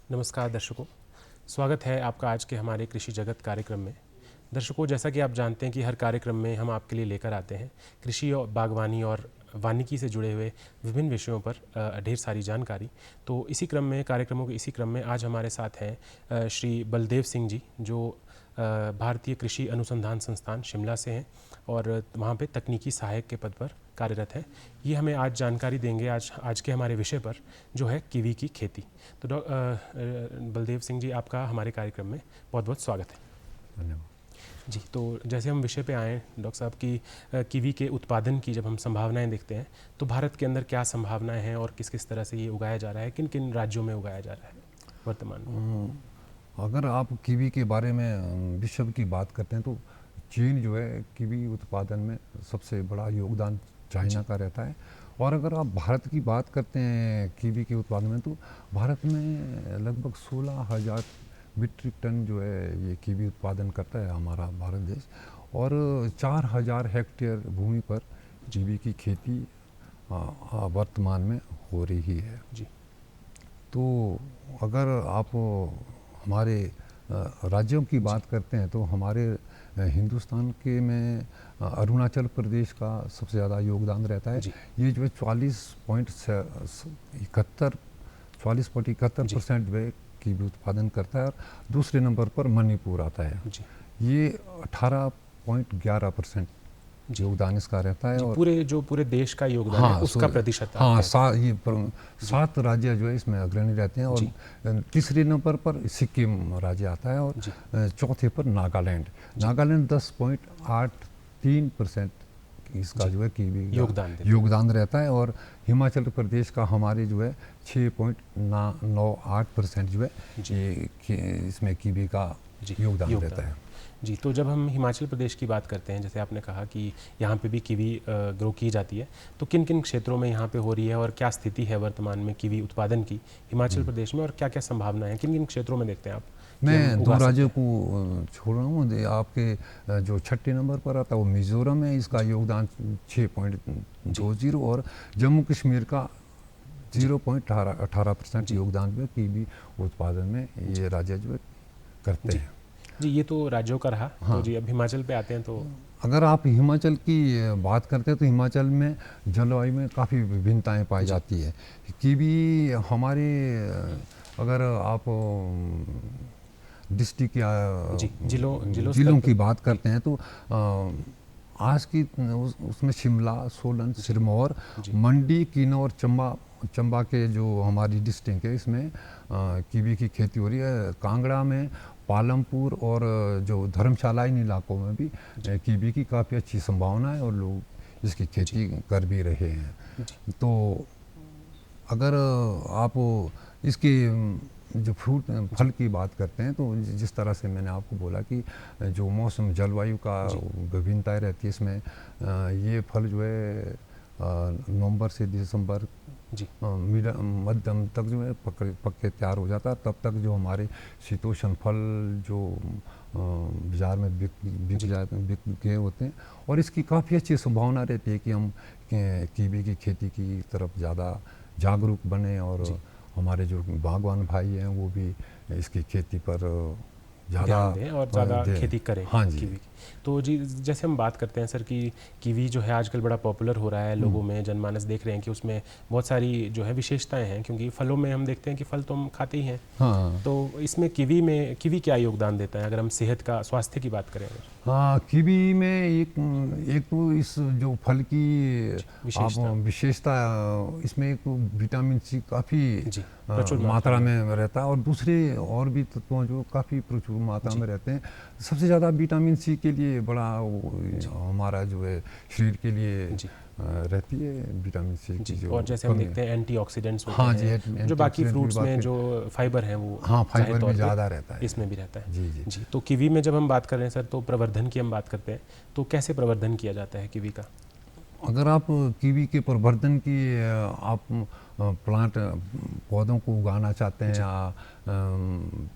नमस्कार दर्शकों, स्वागत है आपका आज के हमारे कृषि जगत कार्यक्रम में। दर्शकों, जैसा कि आप जानते हैं कि हर कार्यक्रम में हम आपके लिए लेकर आते हैं कृषि और बागवानी और वानिकी से जुड़े हुए विभिन्न विषयों पर ढेर सारी जानकारी। तो इसी क्रम में कार्यक्रमों के इसी क्रम में आज हमारे साथ हैं श्री बलदेव सिंह जी, जो भारतीय कृषि अनुसंधान संस्थान शिमला से हैं और वहाँ पे तकनीकी सहायक के पद पर कार्यरत है। ये हमें आज जानकारी देंगे आज के हमारे विषय पर, जो है कीवी की खेती। तो बलदेव सिंह जी, आपका हमारे कार्यक्रम में बहुत बहुत स्वागत है। धन्यवाद जी। तो जैसे हम विषय पे आए डॉक्टर साहब की कीवी के उत्पादन की जब हम संभावनाएं देखते हैं तो भारत के अंदर क्या संभावनाएं हैं और किस किस तरह से ये उगाया जा रहा है, किन किन राज्यों में उगाया जा रहा है वर्तमान में? अगर आप कीवी के बारे में विश्व की बात करते हैं तो चीन जो है कीवी उत्पादन में सबसे बड़ा योगदान चाइना का रहता है। और अगर आप भारत की बात करते हैं कीवी के उत्पादन में, तो भारत में लगभग 16,000 मीट्रिक टन जो है ये कीवी उत्पादन करता है हमारा भारत देश। और 4,000 हेक्टेयर भूमि पर कीवी की खेती वर्तमान में हो रही है जी। तो अगर आप हमारे राज्यों की बात करते हैं तो हमारे हिंदुस्तान के में अरुणाचल प्रदेश का सबसे ज़्यादा योगदान रहता है। ये जो है 40.71% जो है कीवी उत्पादन करता है। और दूसरे नंबर पर मणिपुर आता है, ये 18.11% योगदान इसका रहता है। और पूरे देश का योगदान है, उसका प्रतिशत। हाँ, 7 राज्य जो है इसमें अग्रणी रहते हैं। और तीसरे नंबर पर सिक्किम राज्य आता है और चौथे पर नागालैंड 10.83% इसका जो है कीवी योगदान रहता है। और हिमाचल प्रदेश का हमारे जो है 6.98% जो है ये इसमें कीवी का योगदान रहता है। जी। तो जब हम हिमाचल प्रदेश की बात करते हैं, जैसे आपने कहा कि यहाँ पे भी कीवी ग्रो की जाती है, तो किन किन क्षेत्रों में यहाँ पे हो रही है और क्या स्थिति है वर्तमान में कीवी उत्पादन की हिमाचल प्रदेश में, और क्या क्या संभावनाएं हैं, किन किन क्षेत्रों में देखते हैं आप? मैं 2 राज्यों को छोड़ रहा हूँ। आपके जो 6ठे नंबर पर आता है वो मिज़ोरम है, इसका योगदान 6.20। और जम्मू कश्मीर का 0.18% योगदान जो है कीवी उत्पादन में ये राज्य जो है करते हैं। जी, ये तो राज्यों का रहा। हाँ। तो जी, अब हिमाचल पे आते हैं। तो अगर आप हिमाचल की बात करते हैं तो हिमाचल में जलवायु में काफ़ी विभिन्नताएं पाई जाती है। कीवी हमारे अगर आप डिस्ट्रिक्ट या जिलों की बात करते हैं तो आज की उसमें शिमला, सोलन, सिरमौर, मंडी, किन्नौर, चंबा के जो हमारी डिस्ट्रिक्ट है इसमें कीवी की खेती हो रही है। कांगड़ा में, पालमपुर और जो धर्मशाला इन इलाकों में भी कीवी की काफ़ी अच्छी संभावना है और लोग इसकी खेती कर भी रहे हैं। तो अगर आप इसके जो फल की बात करते हैं तो जिस तरह से मैंने आपको बोला कि जो मौसम जलवायु का विभिन्नताएं रहती है इसमें, ये फल जो है नवंबर से दिसंबर मध्यम तक जो है पक के तैयार हो जाता है। तब तक जो हमारे शीतोष्ण फल जो बाज़ार में बिक गए होते हैं और इसकी काफ़ी अच्छी संभावना रहती है कि हम कीवी की खेती की तरफ ज़्यादा जागरूक बने और हमारे जो बागवान भाई हैं वो भी इसकी खेती पर ज़्यादा दें और ज़्यादा खेती करें। हाँ जी। कीवी की। तो जी, जैसे हम बात करते हैं सर कि कीवी जो है आजकल बड़ा पॉपुलर हो रहा है, लोगों में जनमानस देख रहे हैं कि उसमें बहुत सारी जो है विशेषताएं हैं, क्योंकि फलों में हम देखते हैं कि फल तो हम खाते ही हैं। हाँ। तो इसमें कीवी क्या योगदान देता है अगर हम सेहत का, स्वास्थ्य की बात करें? हाँ, कीवी में एक तो इस जो फल की विशेषता इसमें एक विटामिन सी काफ़ी मात्रा में रहता है और दूसरे और भी तत्वों जो काफ़ी प्रचुर मात्रा में रहते हैं। सबसे ज़्यादा विटामिन सी के लिए बड़ा हमारा जो है शरीर के लिए रहती है विटामिन सी की जो, और जैसे हम देखते हैं एंटीऑक्सीडेंट्स होते हैं। जो बाकी फ्रूट्स में जो फाइबर है वो फाइबर भी ज़्यादा रहता है, इसमें भी रहता है। जी। तो कीवी में जब हम बात कर रहे हैं सर, तो प्रवर्धन की हम बात करते हैं, तो कैसे प्रवर्धन किया जाता है कीवी का? अगर आप कीवी के प्रवर्धन की आप प्लांट पौधों को उगाना चाहते हैं या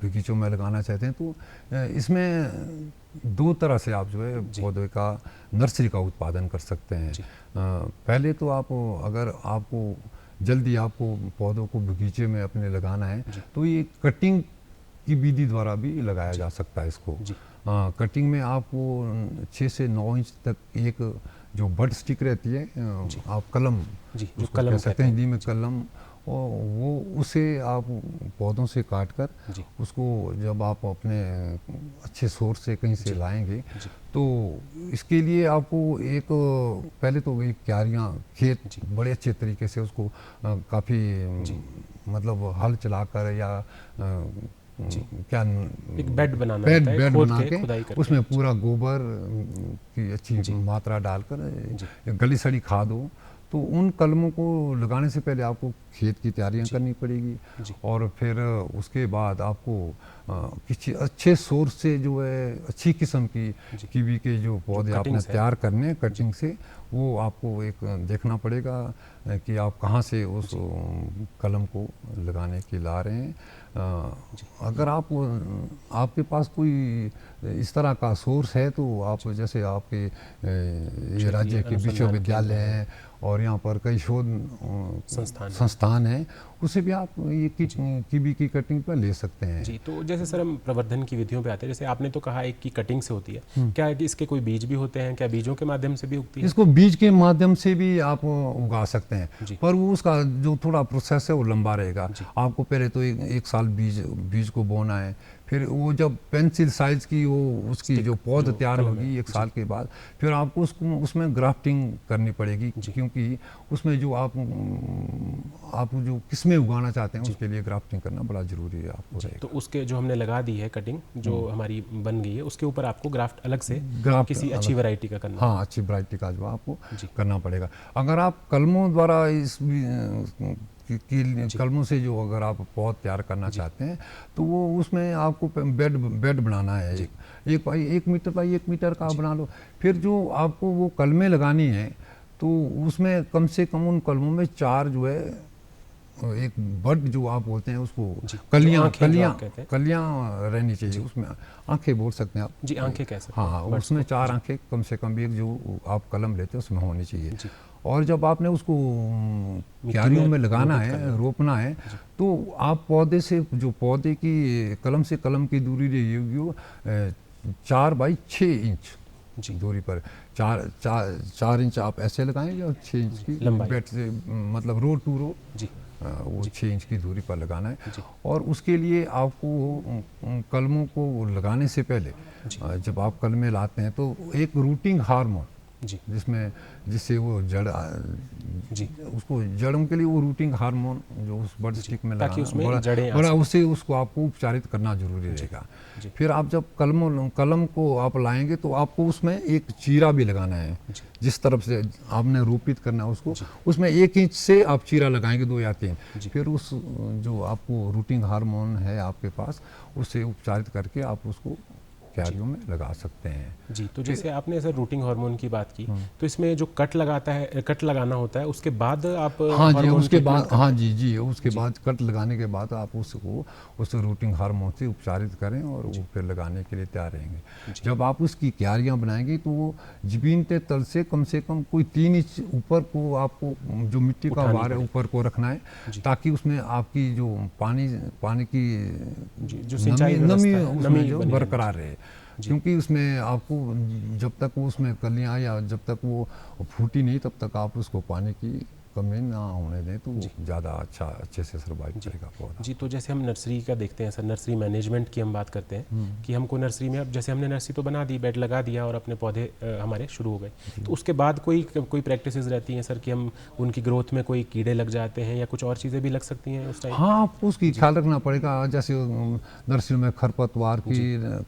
बगीचों में लगाना चाहते हैं तो इसमें 2 तरह से आप जो है पौधे का नर्सरी का उत्पादन कर सकते हैं। पहले तो आप अगर आपको जल्दी आपको पौधों को बगीचे में अपने लगाना है तो ये कटिंग की विधि द्वारा भी लगाया जा सकता है इसको। कटिंग में आपको 6 से 9 इंच तक एक जो बड स्टिक रहती है, आप कलम उसको कह सकते हैं हिंदी में कलम, और वो उसे आप पौधों से काट कर उसको जब आप अपने अच्छे सोर्स से कहीं से लाएंगे तो इसके लिए आपको एक पहले तो एक क्यारियाँ खेत बड़े अच्छे तरीके से उसको काफ़ी मतलब हल चलाकर या क्या एक बेड बनाना बेड बना के उसमें पूरा गोबर की अच्छी मात्रा डालकर गली सड़ी खाद हो, तो उन कलमों को लगाने से पहले आपको खेत की तैयारियां करनी पड़ेगी और फिर उसके बाद आपको किसी अच्छे सोर्स से जो है अच्छी किस्म की कीवी के जो पौधे आपने तैयार करने कटिंग से, वो आपको एक देखना पड़ेगा कि आप कहाँ से उस कलम को लगाने के ला रहे हैं। अगर आपके पास कोई इस तरह का सोर्स है तो आप जैसे आपके ये राज्य के विश्वविद्यालय हैं और यहाँ पर कई शोध संस्थान हैं, उससे भी आप ये कीवी की कटिंग पर ले सकते हैं। जी, तो जैसे सर हम प्रवर्धन की विधियों पे आते हैं, जैसे आपने तो कहा एक की कटिंग से होती है, क्या इसके कोई बीज भी होते हैं, क्या बीजों के माध्यम से भी उगती है? इसको बीज के माध्यम से भी आप उगा सकते हैं, पर वो उसका जो थोड़ा प्रोसेस है वो लंबा रहेगा। आपको पहले तो एक साल बीज को बोना है, फिर वो जब पेंसिल साइज की वो उसकी जो पौध तैयार होगी 1 साल के बाद, फिर आपको उसमें ग्राफ्टिंग करनी पड़ेगी, क्योंकि उसमें जो आप जो किस्में उगाना चाहते हैं उसके लिए ग्राफ्टिंग करना बड़ा जरूरी है आपको रहेगा। तो उसके जो हमने लगा दी है कटिंग जो हमारी बन गई है, उसके ऊपर आपको ग्राफ्ट अलग से किसी अच्छी वैरायटी का करना। हाँ, अच्छी वैरायटी का जो आपको करना पड़ेगा। अगर आप कलमों द्वारा कलमों से जो अगर आप पौध तैयार करना चाहते हैं तो वो उसमें आपको बेड बनाना है, एक मीटर बाई 1 मीटर का बना लो। फिर जो आपको वो कलमें लगानी है तो उसमें कम से कम उन कलमों में 4 जो है एक बड जो आप बोलते हैं उसको कलियां रहनी चाहिए, उसमें आंखें बोल सकते हैं आप। जी, आंखें कह सकते हैं। हाँ, उसमें 4 आंखें कम से कम एक जो आप कलम लेते हैं उसमें होनी चाहिए। और जब आपने उसको क्यारियों में लगाना है, रोपना है, तो आप पौधे की कलम से कलम की दूरी रहेगी 4 बाई 6 इंच दूरी पर। 4 इंच आप ऐसे लगाएंगे और 6 इंच की बेड से मतलब रो टू रो वो 6 इंच की दूरी पर लगाना है। और उसके लिए आपको कलमों को लगाने से पहले जब आप कलमें लाते हैं तो एक रूटिंग हार्मोन जिससे वो उसको जड़ों के लिए वो रूटिंग हार्मोन जो उस बड स्टिक में लगाना उससे उसको आपको उपचारित करना जरूरी रहेगा। फिर आप जब कलम को आप लाएंगे तो आपको उसमें एक चीरा भी लगाना है, जिस तरफ से आपने रोपित करना है उसको उसमें 1 इंच से आप चीरा लगाएंगे 2 या 3। फिर उस जो आपको रूटिंग हार्मोन है आपके पास उससे उपचारित करके आप उसको क्यारियों में लगा सकते हैं। जी, तो जैसे आपने ऐसा रूटिंग हार्मोन की बात की, तो इसमें जो कट लगाना होता है उसके बाद आप उसके बाद कट लगाने के बाद आप उसको उस रूटिंग हार्मोन से उपचारित करें और वो फिर लगाने के लिए तैयार रहेंगे। जब आप उसकी क्यारियां बनाएंगे तो वो जमीन के तल से कम कोई 3 इंच ऊपर को आपको जो मिट्टी का वार है ऊपर को रखना है, ताकि उसमें आपकी जो पानी की जो सिंचाई नमी जो बरकरार रहे। क्योंकि उसमें आपको जब तक वो उसमें कलियां या जब तक वो फूटी नहीं तब तक आप उसको पानी की कमी ना होने दें तो ज़्यादा अच्छे से सर्वाइव करेगा पौधा। जी, तो जैसे हम नर्सरी का देखते हैं सर, नर्सरी मैनेजमेंट की हम बात करते हैं कि हमको नर्सरी में अब जैसे हमने नर्सरी तो बना दी, बेड लगा दिया और अपने पौधे हमारे शुरू हो गए, तो उसके बाद कोई प्रैक्टिसेस रहती हैं सर कि हम उनकी ग्रोथ में कोई कीड़े लग जाते हैं या कुछ और चीज़ें भी लग सकती हैं उस टाइम? हाँ, आपको उसकी ख्याल रखना पड़ेगा। जैसे नर्सरी में खरपतवार की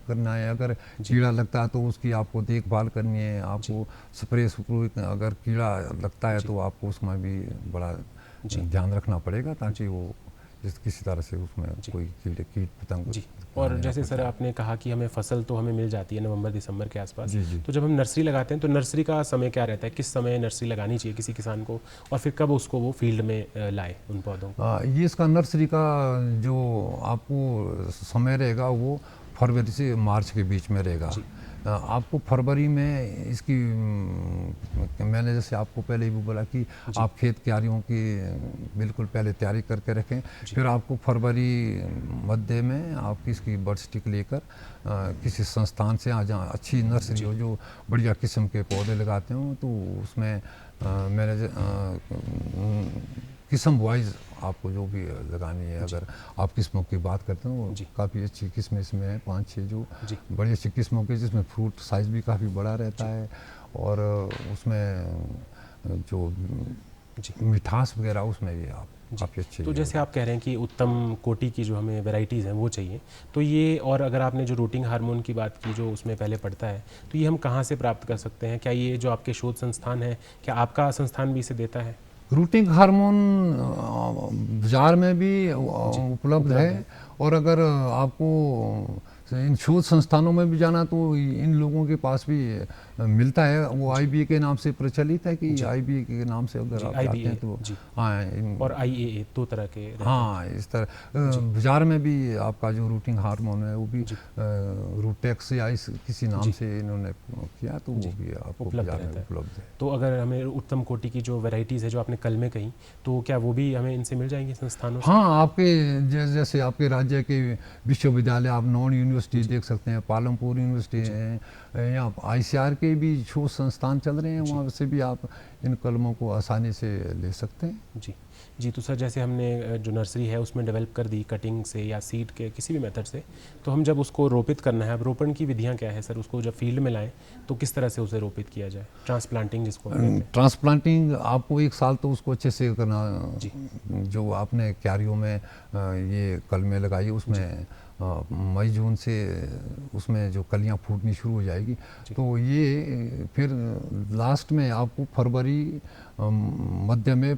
करना है, अगर कीड़ा लगता है तो उसकी आपको देखभाल करनी है, आपको स्प्रे अगर कीड़ा लगता है तो आपको उसमें भी बड़ा ध्यान रखना पड़ेगा ताकि वो किसी तरह से उसमें कोई कीट पतंग। और जैसे सर आपने कहा कि हमें फसल तो हमें मिल जाती है नवंबर दिसंबर के आसपास, तो जब हम नर्सरी लगाते हैं तो नर्सरी का समय क्या रहता है, किस समय नर्सरी लगानी चाहिए किसी किसान को, और फिर कब उसको वो फील्ड में लाए उन पौधों को? ये इसका नर्सरी का जो आपको समय रहेगा वो फरवरी से मार्च के बीच में रहेगा, आपको फरवरी में इसकी मैंने जैसे आपको पहले भी बोला कि आप खेत क्यारियों की बिल्कुल पहले तैयारी करके रखें, फिर आपको फरवरी मध्य में आप इसकी बर्ड स्टिक लेकर किसी संस्थान से जहाँ अच्छी नर्सरी हो जो बढ़िया किस्म के पौधे लगाते हो, तो उसमें मैंने किस्म वाइज आपको जो भी लगानी है, अगर आप किस्मों की बात करते हो काफ़ी अच्छी किस्में इसमें हैं, 5-6 जो बड़ी अच्छी किस्मों की, जिसमें फ्रूट साइज़ भी काफ़ी बड़ा रहता है और उसमें जो मिठास वगैरह उसमें भी आप काफ़ी अच्छी। तो जैसे आप कह रहे हैं कि उत्तम कोटि की जो हमें वैरायटीज़ हैं वो चाहिए, तो ये, और अगर आपने जो रूटिंग हार्मोन की बात की जो उसमें पहले पड़ता है, तो ये हम कहाँ से प्राप्त कर सकते हैं? क्या ये जो आपके शोध संस्थान है, क्या आपका संस्थान भी इसे देता है? रूटिंग हार्मोन बाजार में भी उपलब्ध है, और अगर आपको इन शोध संस्थानों में भी जाना तो इन लोगों के पास भी मिलता है। वो आईबीए के नाम से प्रचलित है कि आईबीए के नाम से अगर आप जाते हैं तो हाँ, और आईएए 2 तरह के हाँ, इस तरह बाजार में भी आपका जो रूटिंग हार्मोन है वो भी रूटेक्स या इस किसी नाम से इन्होंने किया, तो वो भी आपको बाजार में उपलब्ध है। तो अगर हमें उत्तम कोटि की जो वैरायटीज़ है जो आपने कल में कही, तो क्या वो भी हमें इनसे मिल जाएंगी संस्थानों से? हाँ, आपके जैसे आपके राज्य के विश्वविद्यालय, आप नॉन यूनिवर्सिटी देख सकते हैं, पालमपुर यूनिवर्सिटी है, या आईसीआर के भी शोध संस्थान चल रहे हैं, वहाँ से भी आप इन कलमों को आसानी से ले सकते हैं। जी। तो सर, जैसे हमने जो नर्सरी है उसमें डेवलप कर दी कटिंग से या सीड के किसी भी मेथड से, तो हम जब उसको रोपित करना है, अब रोपण की विधियां क्या है सर? उसको जब फील्ड में लाएं तो किस तरह से उसे रोपित किया जाए? ट्रांसप्लांटिंग जिसको कहते हैं। ट्रांसप्लांटिंग आपको 1 साल तो उसको अच्छे से करना। जो आपने क्यारियों में ये कलमें लगाई, उसमें मई जून से उसमें जो कलियां फूटनी शुरू हो जाएगी, तो ये फिर लास्ट में आपको फरवरी मध्य में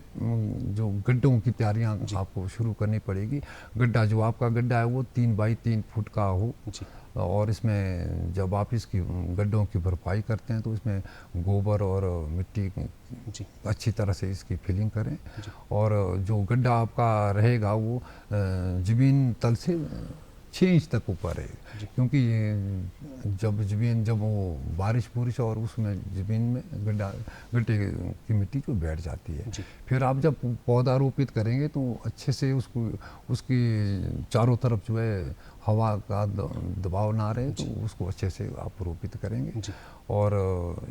जो गड्ढों की तैयारियां आपको शुरू करनी पड़ेगी। गड्ढा जो आपका गड्ढा है वो 3 बाई 3 फुट का हो, और इसमें जब आप इसकी गड्ढों की भरपाई करते हैं तो इसमें गोबर और मिट्टी अच्छी तरह से इसकी फिलिंग करें, और जो गड्ढा आपका रहेगा वो ज़मीन तल से 6 इंच तक ऊपर है, क्योंकि जब वो बारिश और उसमें ज़मीन में गड्ढे की मिट्टी जो बैठ जाती है, फिर आप जब पौधा रोपित करेंगे तो अच्छे से उसकी चारों तरफ जो है हवा का दबाव ना रहे, तो उसको अच्छे से आप रोपित करेंगे। और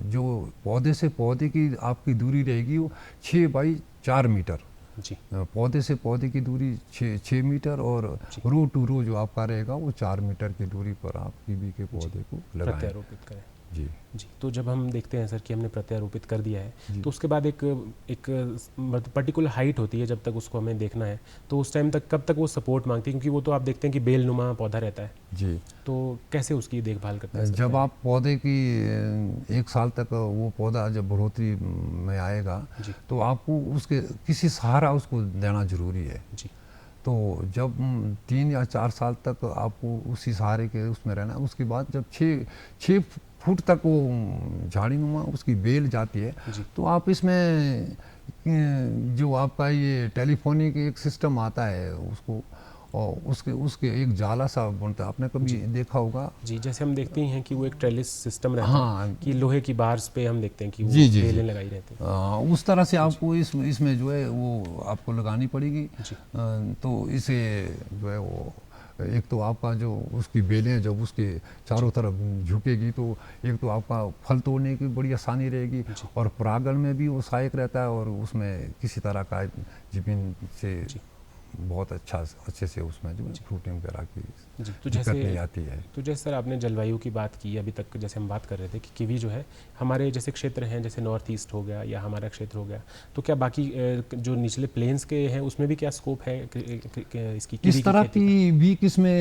जो पौधे से पौधे की आपकी दूरी रहेगी वो 6 बाई 4 मीटर, पौधे से पौधे की दूरी 6 मीटर, और रो टू रो जो आपका रहेगा वो 4 मीटर की दूरी पर आप कीवी के पौधे को लगाएं, प्रत्यारोपित करें। जी। तो जब हम देखते हैं सर कि हमने प्रत्यारोपित कर दिया है, तो उसके बाद एक पर्टिकुलर हाइट होती है जब तक उसको हमें देखना है, तो उस टाइम तक कब तक वो सपोर्ट मांगती है? क्योंकि वो तो आप देखते हैं कि बेलनुमा पौधा रहता है जी, तो कैसे उसकी देखभाल करते हैं? जब आप पौधे की 1 साल तक वो पौधा जब बढ़ोतरी में आएगा तो आपको उसके किसी सहारा उसको देना जरूरी है। तो जब 3 या 4 साल तक आपको उसी सहारे के उसमें रहना, उसके बाद जब 6 फुट तक वो झाड़ीनुमा उसकी बेल जाती है, तो आप इसमें जो आपका ये टेलीफोनिक एक सिस्टम आता है उसको, और उसके एक जाला सा बनता है, आपने कभी देखा होगा? जी, जैसे हम देखते हैं कि वो एक ट्रेलिस सिस्टम रहता है कि लोहे की बार्स पे हम देखते हैं कि वो बेलें लगाई रहती हैं। उस तरह से आपको इसमें जो है वो आपको लगानी पड़ेगी। तो इसे जो है वो एक तो आपका जो उसकी बेलें जब उसके चारों तरफ झुकेगी तो एक तो आपका फल तोड़ने की बड़ी आसानी रहेगी, और परागण में भी वो सहायक रहता है, और उसमें किसी तरह का ज़मीन से बहुत अच्छे से उसमें जो फ्रूटिंग वगैरह की दिक्कत नहीं आती है। तो जैसे सर आपने जलवायु की बात की अभी तक, जैसे हम बात कर रहे थे कि कीवी जो है हमारे जैसे क्षेत्र हैं, जैसे नॉर्थ ईस्ट हो गया या हमारा क्षेत्र हो गया, तो क्या बाकी जो निचले प्लेन्स के हैं उसमें भी क्या स्कोप है इसकी? इस तरह की भी किस्में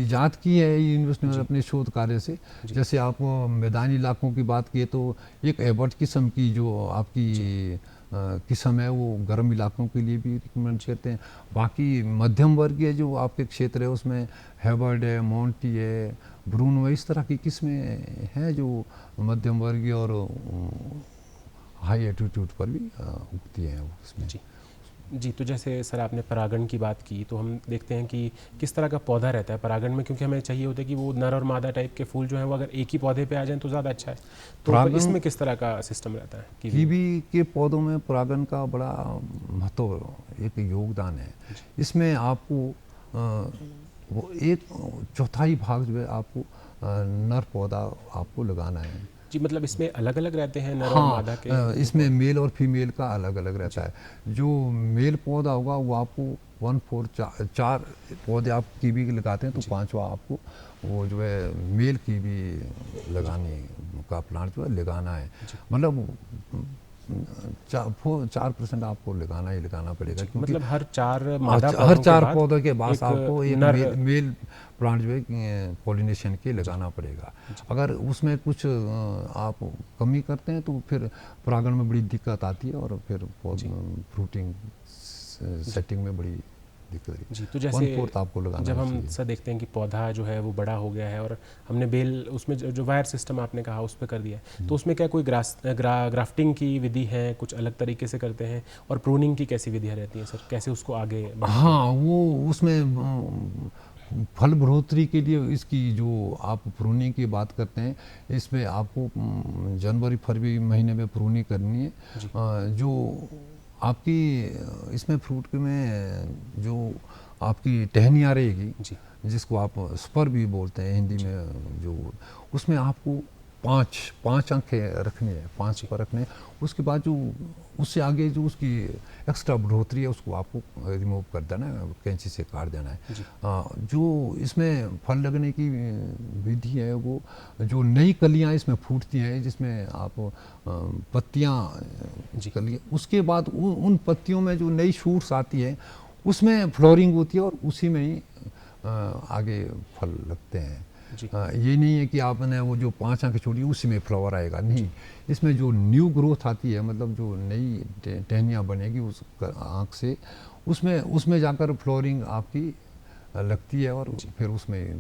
ईजाद की है यूनिवर्सिटी ने अपने शोध कार्य से। जैसे आप मैदानी इलाकों की बात किए तो एक एबर्ट किस्म की जो आपकी किस्म है वो गर्म इलाकों के लिए भी रिकमेंड करते हैं। बाकी मध्यम वर्गीय जो आपके क्षेत्र है उसमें हैवर्ड है, मोंटी है, ब्रूनो है, इस तरह की किस्में हैं जो मध्यम वर्गीय और हाई एल्टीट्यूड पर भी उगती हैं वो इसमें। जी, तो जैसे सर आपने परागण की बात की, तो हम देखते हैं कि किस तरह का पौधा रहता है परागण में, क्योंकि हमें चाहिए होता है कि वो नर और मादा टाइप के फूल जो हैं वो अगर एक ही पौधे पे आ जाएं तो ज़्यादा अच्छा है। तो पर परागण इसमें किस तरह का सिस्टम रहता है कीवी में? कीवी के पौधों में परागण का बड़ा महत्व एक योगदान है। इसमें आपको वो एक चौथाई भाग जो है आपको नर पौधा आपको लगाना है। जी, मतलब इसमें अलग-अलग रहते हैं नर और हाँ, मादा के जो इसमें पौधे? मेल और फीमेल का अलग अलग रहता है। जो मेल पौधा होगा वो आपको 4 पौधे आप कीवी के लगाते हैं तो जी, पांचवा आपको वो जो है मेल कीवी लगाने का प्लांट जो है लगाना है। जी, मतलब 4% आपको लगाना पड़ेगा, जी। क्योंकि मतलब हर 4 मादा हर पौधों के 4 बाद पौधों के बाद एक आपको एक नर। मेल प्लांट जो है पॉलिनेशन के जी, लगाना पड़ेगा। जी, अगर उसमें कुछ आप कमी करते हैं तो फिर परागण में बड़ी दिक्कत आती है और फिर जी, फ्रूटिंग जी। सेटिंग में बड़ी दिक्कत है। जी, तो जैसे 1/4 आपको लगाना जब ही हम चाहिए। सर देखते हैं कि पौधा जो है वो बड़ा हो गया है और हमने बेल उसमें जो वायर सिस्टम आपने कहा उस पे कर दिया है, तो उसमें क्या कोई ग्राफ्टिंग की विधि है, कुछ अलग तरीके से करते हैं? और प्रूनिंग की कैसी विधियाँ रहती हैं सर? कैसे उसको आगे बढ़ाते हैं? हाँ, वो उसमें फल बढ़ोतरी के लिए इसकी जो आप प्रूनिंग की बात करते हैं, इसमें आपको जनवरी फरवरी महीने में प्रूनिंग करनी है। जी, जो आपकी इसमें फ्रूट में जो आपकी टहनियाँ रहेगी, जी, जिसको आप स्पर भी बोलते हैं हिंदी जी, में, जो उसमें आपको पाँच पाँच आंखें रखनी है, 5 जी, पर रखने हैं। उसके बाद जो उससे आगे जो उसकी एक्स्ट्रा बढ़ोतरी है उसको आपको रिमूव कर देना है, कैंची से काट देना है। जी, जो इसमें फल लगने की विधि है, वो जो नई कलियां इसमें फूटती हैं, जिसमें आप पत्तियां जी, कलियां, उसके बाद उन पत्तियों में जो नई शूट्स आती है उसमें फ्लोरिंग होती है और उसी में ही आगे फल लगते हैं। जी, ये नहीं है कि आपने वो जो 5 आंखें छोड़ी उसी में फ्लावर आएगा, नहीं। इसमें जो न्यू ग्रोथ आती है, मतलब जो नई टहनियाँ बनेगी उस आँख से, उसमें उसमें जाकर फ्लोरिंग आपकी लगती है और जी, फिर उसमें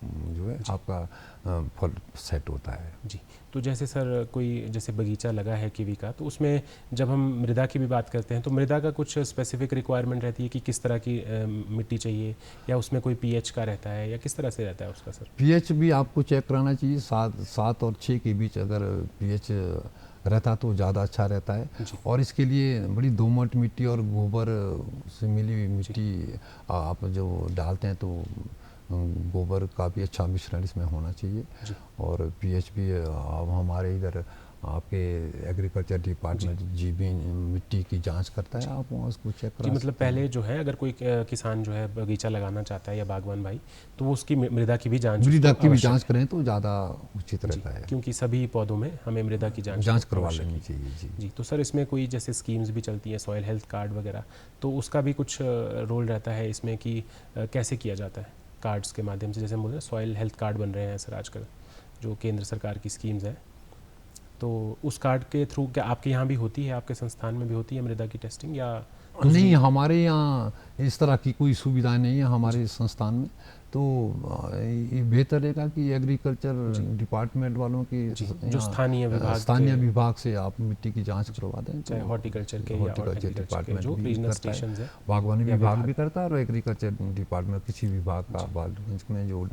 जो है जी, आपका फल सेट होता है। जी। तो जैसे सर कोई जैसे बगीचा लगा है कीवी का, तो उसमें जब हम मृदा की भी बात करते हैं तो मृदा का कुछ स्पेसिफिक रिक्वायरमेंट रहती है कि किस तरह की मिट्टी चाहिए, या उसमें कोई पीएच का रहता है, या किस तरह से रहता है उसका सर? पीएच भी आपको चेक कराना चाहिए। 7 और 6 के बीच अगर पीएच रहता तो ज़्यादा अच्छा रहता है। जी, और इसके लिए बड़ी दोमट मिट्टी और गोबर से मिली हुई जी, मिट्टी आप जो डालते हैं तो गोबर का भी अच्छा मिश्रण इसमें होना चाहिए। जी, और पीएच भी अब हमारे इधर आपके एग्रीकल्चर जी, डिपार्टमेंट जीबी मिट्टी की जांच करता है, जी। आप वहाँ उसको चेक जी, करा मतलब सकते पहले हैं। जो है अगर कोई किसान जो है बगीचा लगाना चाहता है या बागवान भाई, तो वो उसकी मृदा की भी जांच मृदा उसको की भी आवश्यक जांच है। करें तो ज़्यादा उचित जी, रहता है। क्योंकि सभी पौधों में हमें मृदा की जांच जांच तो करवा आवश्यक लेनी ही। चाहिए जी। जी, तो सर इसमें कोई जैसे स्कीम्स भी चलती हैं, सॉइल हेल्थ कार्ड वगैरह, तो उसका भी कुछ रोल रहता है इसमें कि कैसे किया जाता है कार्ड्स के माध्यम से? जैसे हम बोल रहे हैं सॉइल हेल्थ कार्ड बन रहे हैं सर आजकल, जो केंद्र सरकार की स्कीम्स है, तो उस कार्ड के थ्रू क्या आपके यहाँ भी होती है, आपके संस्थान में भी होती है मृदा की टेस्टिंग, या नहीं, दूसरी? हमारे यहाँ इस तरह की कोई सुविधा नहीं है जी, हमारे संस्थान में। तो ये बेहतर रहेगा कि एग्रीकल्चर जी, डिपार्टमेंट वालों की जी, जो स्थानीय यहाँ विभाग के, स्थानीय विभाग से आप मिट्टी की जांच जी, करवा दें चाहे तो हॉर्टिकल्चर के या और हॉर्टिकल्चर एग्रीकल्चर के डिपार्टमेंट जो भी रीजनल करता है, स्टेशंस हैं बागवानी या विभाग विभाग भी हैं। करता है, और एग्रीकल्चर डिपार्टमेंट किसी विभाग का जी, बालगंज में जो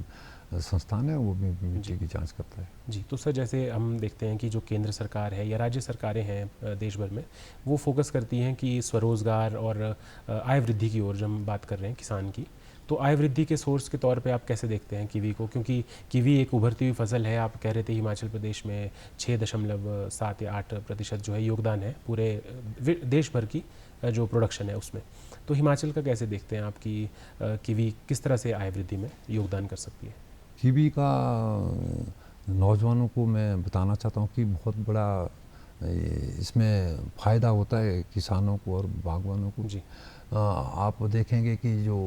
संस्थान है वो भी जी, मिट्टी की जांच करता है। जी। तो सर जैसे हम देखते हैं कि जो केंद्र सरकार है या राज्य सरकारें हैं देश भर में, वो फोकस करती हैं कि स्वरोजगार और आय वृद्धि की ओर, जब हम बात कर रहे हैं किसान की, तो आय वृद्धि के सोर्स के तौर पे आप कैसे देखते हैं कीवी को? क्योंकि कीवी एक उभरती हुई फसल है, आप कह रहे थे हिमाचल प्रदेश में 6.7 या 8% जो है योगदान है पूरे देश भर की जो प्रोडक्शन है उसमें। तो हिमाचल का कैसे देखते हैं आप कि कीवी किस तरह से आय वृद्धि में योगदान कर सकती है? कीवी का नौजवानों को मैं बताना चाहता हूँ कि बहुत बड़ा इसमें फ़ायदा होता है किसानों को और बागवानों को। जी, आप देखेंगे कि जो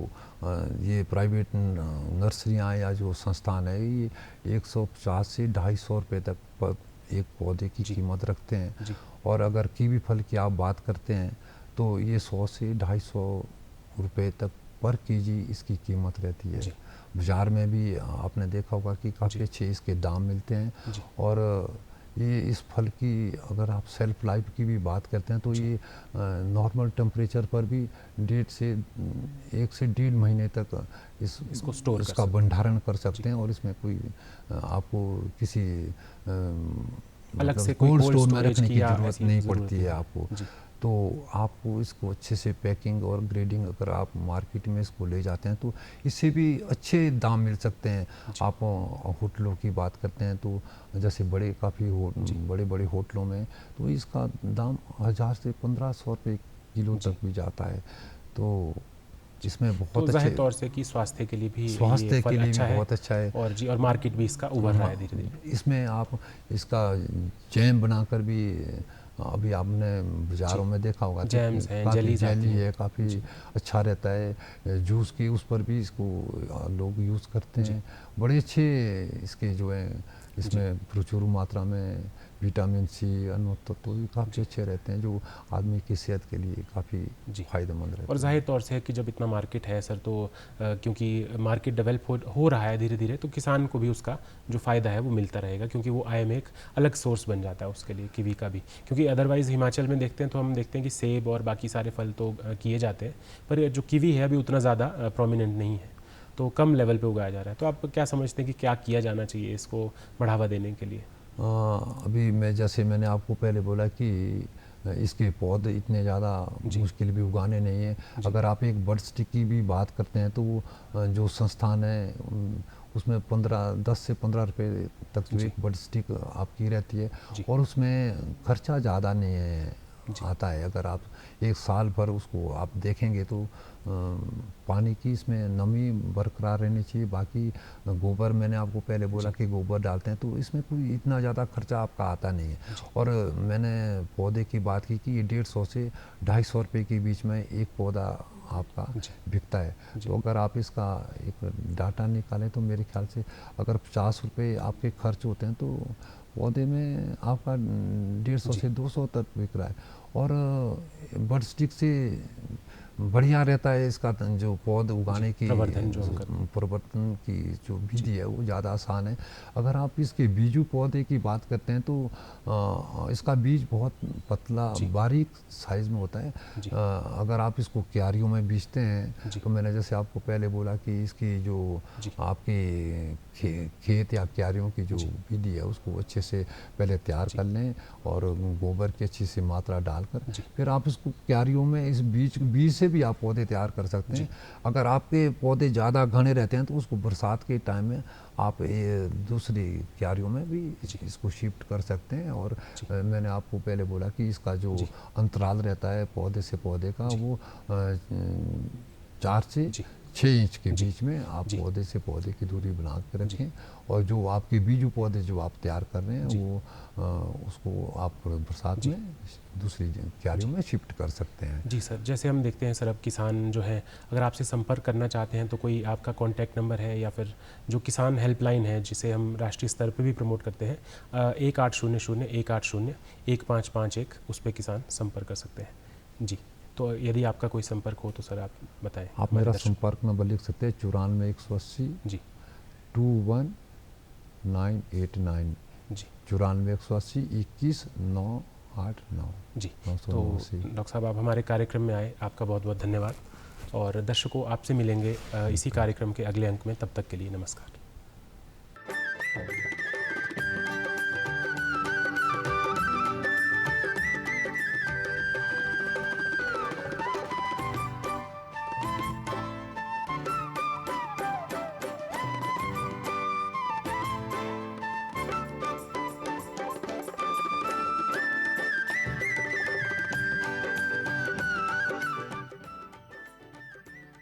ये प्राइवेट नर्सरियाँ या जो संस्थान है, ये 150 से 250 रुपये तक एक पौधे की जी, कीमत रखते हैं। जी, और अगर कीवी फल की आप बात करते हैं तो ये 100 से 250 रुपये तक पर केजी इसकी कीमत रहती है। जी, बाज़ार में भी आपने देखा होगा कि काफ़ी जी, अच्छे इसके दाम मिलते हैं। जी, और ये इस फल की अगर आप सेल्फ लाइफ की भी बात करते हैं तो ये नॉर्मल टेम्परेचर पर भी 1 से 1.5 महीने तक इसको स्टोर कर इसका सकते भंडारण कर सकते हैं, और इसमें कोई आपको किसी अलग मतलब से कोई कोल्ड कोल्ड स्टोर में स्टोरेज रखने की की या ज़रूरत ऐसी नहीं ज़रूरत पड़ती नहीं है है। आपको। जी तो आपको इसको अच्छे से पैकिंग और ग्रेडिंग अगर आप मार्केट में इसको ले जाते हैं तो इससे भी अच्छे दाम मिल सकते हैं। आप होटलों की बात करते हैं तो जैसे बड़े बड़े होटलों में तो इसका दाम 1000 से 1500 रुपये किलो तक भी जाता है। तो इसमें तो बहुत ज़ाहिर अच्छे तौर से कि स्वास्थ्य के लिए भी ये स्वास्थ्य फल के लिए भी अच्छा है, बहुत अच्छा है। और जी, और मार्केट भी इसका उभर रहा है धीरे धीरे। इसमें आप इसका जैम बनाकर भी अभी आपने बाज़ारों में देखा होगा कि जैम्स हैं, काफ़ी जेलीज़ आती जेली हैं। है, काफ़ी अच्छा रहता है। जूस की उस पर भी इसको लोग यूज़ करते जी हैं। बड़े अच्छे इसके जो है इसमें प्रचुर मात्रा में विटामिन सी, अन्य तत्व भी काफ़ी अच्छे रहते हैं जो आदमी की सेहत के लिए काफ़ी जी। फ़ायदेमंद रहते और हैं। ज़ाहिर तौर से है कि जब इतना मार्केट है सर, तो क्योंकि मार्केट डेवलप हो रहा है धीरे धीरे, तो किसान को भी उसका जो फ़ायदा है वो मिलता रहेगा, क्योंकि वो आय में एक अलग सोर्स बन जाता है उसके लिए, कीवी का भी। क्योंकि अदरवाइज़ हिमाचल में देखते हैं तो हम देखते हैं कि सेब और बाकी सारे फल तो किए जाते हैं, पर जो कीवी है अभी उतना ज़्यादा प्रोमिनेंट नहीं है, तो कम लेवल पे उगाया जा रहा है। तो आप क्या समझते हैं कि क्या किया जाना चाहिए इसको बढ़ावा देने के लिए? अभी मैंने आपको पहले बोला कि इसके पौधे इतने ज़्यादा मुश्किल भी उगाने नहीं है। अगर आप एक बड स्टिक की भी बात करते हैं तो वो जो संस्थान है उसमें 10 से 15 रुपए तक जो एक बड स्टिक आपकी रहती है, और उसमें खर्चा ज़्यादा नहीं है आता है। अगर आप एक साल भर उसको आप देखेंगे तो पानी की इसमें नमी बरकरार रहनी चाहिए। बाकी गोबर, मैंने आपको पहले बोला कि गोबर डालते हैं तो इसमें कोई इतना ज़्यादा खर्चा आपका आता नहीं है। और मैंने पौधे की बात की कि ये 150 से 250 रुपये के बीच में एक पौधा आपका बिकता है। तो अगर आप इसका एक डाटा निकालें तो मेरे ख्याल से अगर 50 रुपये आपके खर्च होते हैं तो पौधे में आपका 150 से 200 तक बिक रहा है। और बड स्टिक से बढ़िया रहता है इसका जो पौध उगाने की प्रवर्तन की जो विधि है वो ज़्यादा आसान है। अगर आप इसके बीजू पौधे की बात करते हैं तो इसका बीज बहुत पतला बारीक साइज़ में होता है। अगर आप इसको क्यारियों में बीजते हैं तो मैंने जैसे आपको पहले बोला कि इसकी जो आपकी खेत या क्यारियों की जो विधि है उसको अच्छे से पहले तैयार कर लें, और गोबर की अच्छी सी मात्रा डालकर फिर आप इसको क्यारियों में इस बीज से भी आप पौधे तैयार कर सकते हैं। अगर आपके पौधे ज़्यादा घने रहते हैं तो उसको बरसात के टाइम में आप ये दूसरी क्यारियों में भी इसको शिफ्ट कर सकते हैं। और मैंने आपको पहले बोला कि इसका जो अंतराल रहता है पौधे से पौधे का वो 4 से 6 इंच के बीच में आप पौधे से पौधे की दूरी बना के रखें। और जो आपके बीजू पौधे जो आप तैयार कर रहे हैं वो उसको आप बरसात में दूसरी क्यारियों में शिफ्ट कर सकते हैं। जी सर, जैसे हम देखते हैं सर, अब किसान जो है अगर आपसे संपर्क करना चाहते हैं तो कोई आपका कॉन्टैक्ट नंबर है, या फिर जो किसान हेल्पलाइन है जिसे हम राष्ट्रीय स्तर पर भी प्रमोट करते हैं, 1800-180-1551, उस पर किसान संपर्क कर सकते हैं। जी, तो यदि आपका कोई संपर्क हो तो सर आप बताएं। आप मेरा संपर्क नंबर लिख सकते हैं 94 180 21989 जी, 94 180 21 989 जी। तो डॉक्टर साहब, आप हमारे कार्यक्रम में आए, आपका बहुत बहुत धन्यवाद। और दर्शकों, आपसे मिलेंगे इसी कार्यक्रम के अगले अंक में। तब तक के लिए नमस्कार।